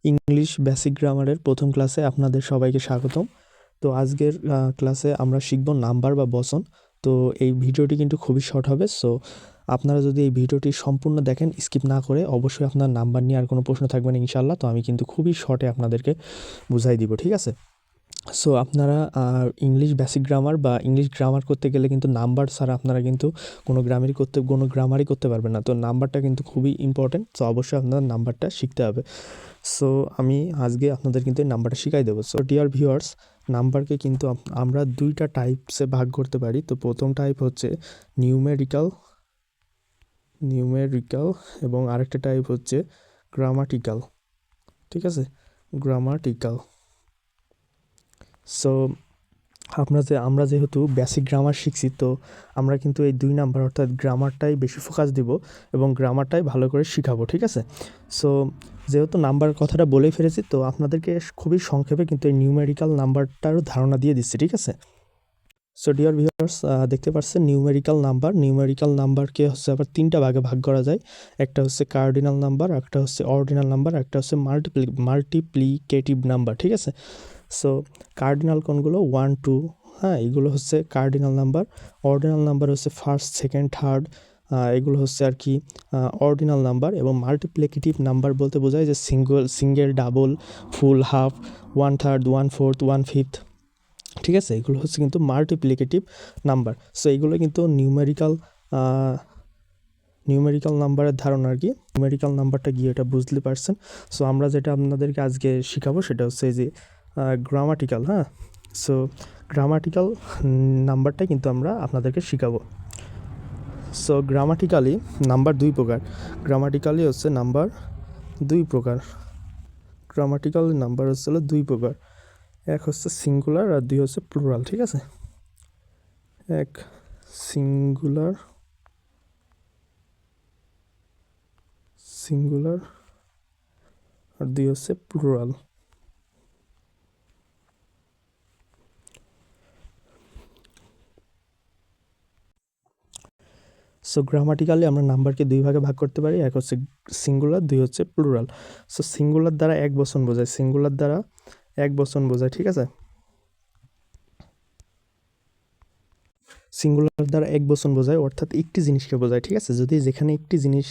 English basic গ্রামারের প্রথম ক্লাসে আপনাদের সবাইকে স্বাগতম। তো আজকের ক্লাসে আমরা শিখব নাম্বার বা বচন। তো এই ভিডিওটি কিন্তু খুবই শর্ট হবে। সো আপনারা যদি এই ভিডিওটি সম্পূর্ণ দেখেন, স্কিপ না করে, অবশ্যই আপনার নাম্বার নিয়ে আর কোনো প্রশ্ন থাকবে না ইনশাআল্লাহ। তো আমি কিন্তু খুবই শর্টে আপনাদেরকে বুঝাই দিব, ঠিক আছে? সো আপনারা ইংলিশ বেসিক গ্রামার বা ইংলিশ গ্রামার করতে গেলে কিন্তু নাম্বার ছাড়া আপনারা কিন্তু কোনো গ্রামারই করতে পারবেন না। তো নাম্বারটা কিন্তু খুবই ইম্পর্টেন্ট। তো অবশ্যই আপনার নাম্বারটা শিখতে হবে। সো আমি আজকে আপনাদের কিন্তু এই নাম্বারটা শিখাই দেবো। সো ডিয়ার ভিউয়ার্স, নাম্বারকে কিন্তু আমরা দুইটা টাইপসে ভাগ করতে পারি। তো প্রথম টাইপ হচ্ছে নিউমেরিক্যাল এবং আরেকটা টাইপ হচ্ছে গ্রামাটিক্যাল, ঠিক আছে? গ্রামাটিক্যাল। সো আমরা যেহেতু বেসিক গ্রামার শিখছি, তো আমরা কিন্তু এই 2 নাম্বার অর্থাৎ গ্রামারটাই বেশি ফোকাস দিব এবং গ্রামারটাই ভালো করে শিখাবো, ঠিক আছে? সো যেহেতু নাম্বার কথাটা বলেই ফেলেছি, তো আপনাদেরকে খুবই সংক্ষেপে কিন্তু এই নিউমেরিক্যাল নাম্বারটারও ধারণা দিয়ে দিচ্ছি, ঠিক আছে? সো ডিয়ার ভিউয়ার্স, দেখতে পাচ্ছেন নিউমেরিক্যাল নাম্বারকে হচ্ছে আবার 3টা ভাগে ভাগ করা যায়। একটা হচ্ছে কার্ডিনাল নাম্বার, একটা হচ্ছে অর্ডিনাল নাম্বার, একটা হচ্ছে মাল্টিপ্লিকেটিভ নাম্বার, ঠিক আছে? সো কার্ডিনাল কোনগুলো? 1, 2, হ্যাঁ, এগুলো হচ্ছে কার্ডিনাল নাম্বার। অর্ডিনাল নাম্বার হচ্ছে ফার্স্ট, সেকেন্ড, থার্ড, এগুলো হচ্ছে আর কি অর্ডিনাল নাম্বার। এবং মাল্টিপ্লিকেটিভ নাম্বার বলতে বোঝায় যে সিঙ্গেল, ডাবল, ফুল, হাফ, 1/3, 1/4, 1/5, ঠিক আছে? এগুলো হচ্ছে কিন্তু মাল্টিপ্লিকেটিভ নাম্বার। সো এইগুলো কিন্তু নিউমেরিক্যাল নাম্বারের ধারণা আর কি। নিউমেরিক্যাল নাম্বারটা গিয়ে এটা বুঝতে পারছেন। সো আমরা যেটা আপনাদেরকে আজকে শিখাবো সেটা হচ্ছে যে গ্রামাটিক্যাল, হ্যাঁ। সো গ্রামাটিক্যাল নাম্বারটা কিন্তু আমরা আপনাদেরকে শিখাবো। সো গ্রামাটিক্যালি নাম্বার 2 প্রকার। গ্রামাটিক্যালি হচ্ছে নাম্বার 2 প্রকার। গ্রামাটিক্যাল নাম্বার হচ্ছে 2 প্রকার। এক হচ্ছে সিঙ্গুলার আর 2 হচ্ছে প্লুরাল, ঠিক আছে? এক সিঙ্গুলার আর 2 হচ্ছে প্লুরাল। সো গ্রামাটিক্যালি আমরা নাম্বারকে 2 ভাগে ভাগ করতে পারি। এক হচ্ছে সিঙ্গুলার, 2 হচ্ছে প্লুরাল। সো সিঙ্গুলার দ্বারা এক বচন বোঝায়, ঠিক আছে? সিঙ্গুলার দ্বারা এক বচন বোঝায় অর্থাৎ একটি জিনিসকে বোঝায়, ঠিক আছে? যদি যেখানে একটি জিনিস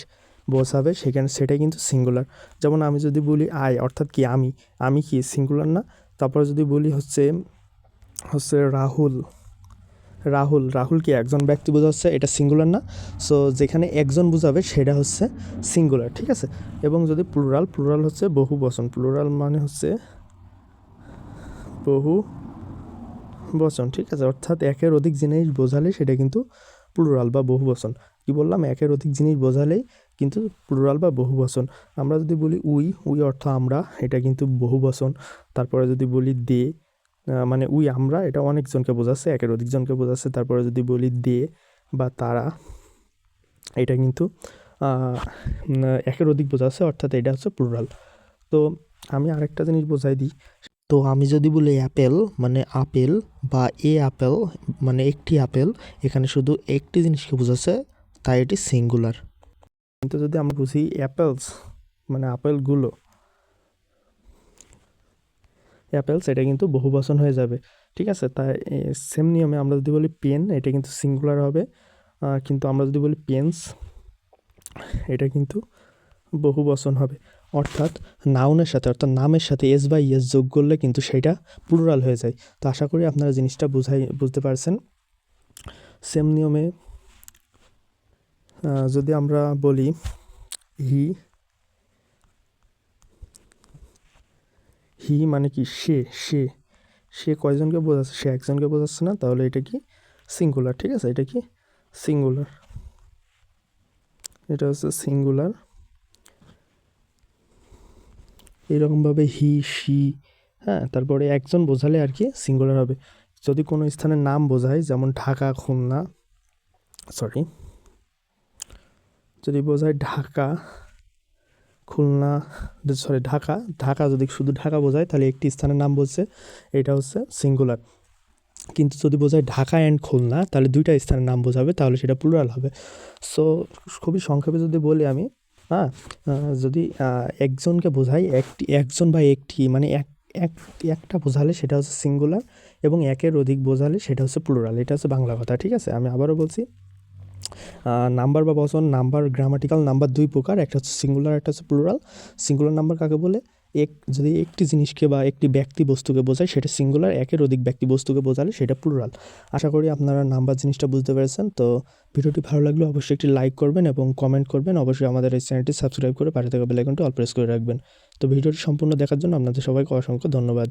বোঝাবে সেটাই কিন্তু সিঙ্গুলার। যেমন আমি যদি বলি আই, অর্থাৎ কি আমি কি সিঙ্গুলার না? তারপরে যদি বলি হচ্ছে রাহুল কি একজন ব্যক্তি বোঝাচ্ছে, এটা সিঙ্গুলার না? সো যেখানে একজন বোঝাবে সেটা হচ্ছে সিঙ্গুলার, ঠিক আছে? এবং যদি প্লুরাল হচ্ছে বহু বচন। প্লুরাল মানে হচ্ছে বহু বচন, ঠিক আছে? অর্থাৎ একের অধিক জিনিস বোঝালে সেটা কিন্তু প্লুরাল বা বহু বচন। কি বললাম? একের অধিক জিনিস বোঝালেই কিন্তু প্লুরাল বা বহু বচন। আমরা যদি বলি উই অর্থ আমরা, এটা কিন্তু বহু বচন। তারপরে যদি বলি দে, মানে আমরা, এটা অনেকজনকে বোঝাচ্ছে, একের অধিক জনকে বোঝাচ্ছে। তারপরে যদি বলি দে বা তারা, এটা কিন্তু একের অধিক বোঝাচ্ছে, অর্থাৎ এটা হচ্ছে প্লুরাল। তো আমি আরেকটা জিনিস বোঝাই দিই। তো আমি যদি বলি অ্যাপেল মানে আপেল, বা আপেল মানে একটি আপেল, এখানে শুধু একটি জিনিসকে বোঝাচ্ছে, তাই এটি সিঙ্গুলার। কিন্তু যদি আমরা বুঝি অ্যাপেলস মানে অ্যাপেলস, এটা কিন্তু বহু বচন হয়ে যাবে, ঠিক আছে? তাই সেম নিয়মে আমরা যদি বলি পেন, এটা কিন্তু সিঙ্গুলার হবে। কিন্তু আমরা যদি বলি পেন্স, এটা কিন্তু বহু বচন হবে। অর্থাৎ নামের সাথে এস বাই এস যোগ করলে কিন্তু সেটা প্লুরাল হয়ে যায়। তো আশা করি আপনারা জিনিসটা বুঝতে পারছেন। সেম নিয়মে যদি আমরা বলি হি মানে কি সে কয়জনকে বোঝাচ্ছে? সে একজনকে বোঝাচ্ছে না, তাহলে এটা কি সিঙ্গুলার, ঠিক আছে? এটা কি সিঙ্গুলার, এটা হচ্ছে সিঙ্গুলার। এরকমভাবে সি, হ্যাঁ, তারপরে একজন বোঝালে আর কি সিঙ্গুলার হবে। যদি কোনো স্থানের নাম বোঝায়, যেমন ঢাকা, খুলনা, যদি বোঝায় ঢাকা, খুলনা, ঢাকা যদি শুধু ঢাকা বোঝায়, তাহলে একটি স্থানের নাম বলছে, এটা হচ্ছে সিঙ্গুলার। কিন্তু যদি বোঝায় ঢাকা অ্যান্ড খুলনা, তাহলে 2টা স্থানের নাম বোঝাবে, তাহলে সেটা প্লুরাল হবে। সো খুবই সংক্ষেপে যদি বলি আমি, হ্যাঁ, যদি একজনকে বোঝাই একজন বা একটি মানে একটা বোঝালে সেটা হচ্ছে সিঙ্গুলার, এবং একের অধিক বোঝালে সেটা হচ্ছে প্লুরাল। এটা হচ্ছে বাংলা কথা, ঠিক আছে? আমি আবারও বলছি, নাম্বার বা বচন, নাম্বার গ্রামাটিক্যাল নাম্বার দুই প্রকার, একটা হচ্ছে সিঙ্গুলার, একটা হচ্ছে প্লুরাল। সিঙ্গুলার নাম্বার কাকে বলে? যদি একটি জিনিসকে বা একটি ব্যক্তি বস্তুকে বোঝায় সেটা সিঙ্গুলার, একের অধিক ব্যক্তি বস্তুকে বোঝালে সেটা প্লুরাল। আশা করি আপনারা নাম্বার জিনিসটা বুঝতে পেরেছেন। তো ভিডিওটি ভালো লাগলে অবশ্যই একটি লাইক করবেন এবং কমেন্ট করবেন। অবশ্যই আমাদের এই চ্যানেলটি সাবস্ক্রাইব করে পাশে থাকা বেল আইকনটি অল প্রেস করে রাখবেন। তো ভিডিওটি সম্পূর্ণ দেখার জন্য আপনাদের সবাইকে অসংখ্য ধন্যবাদ।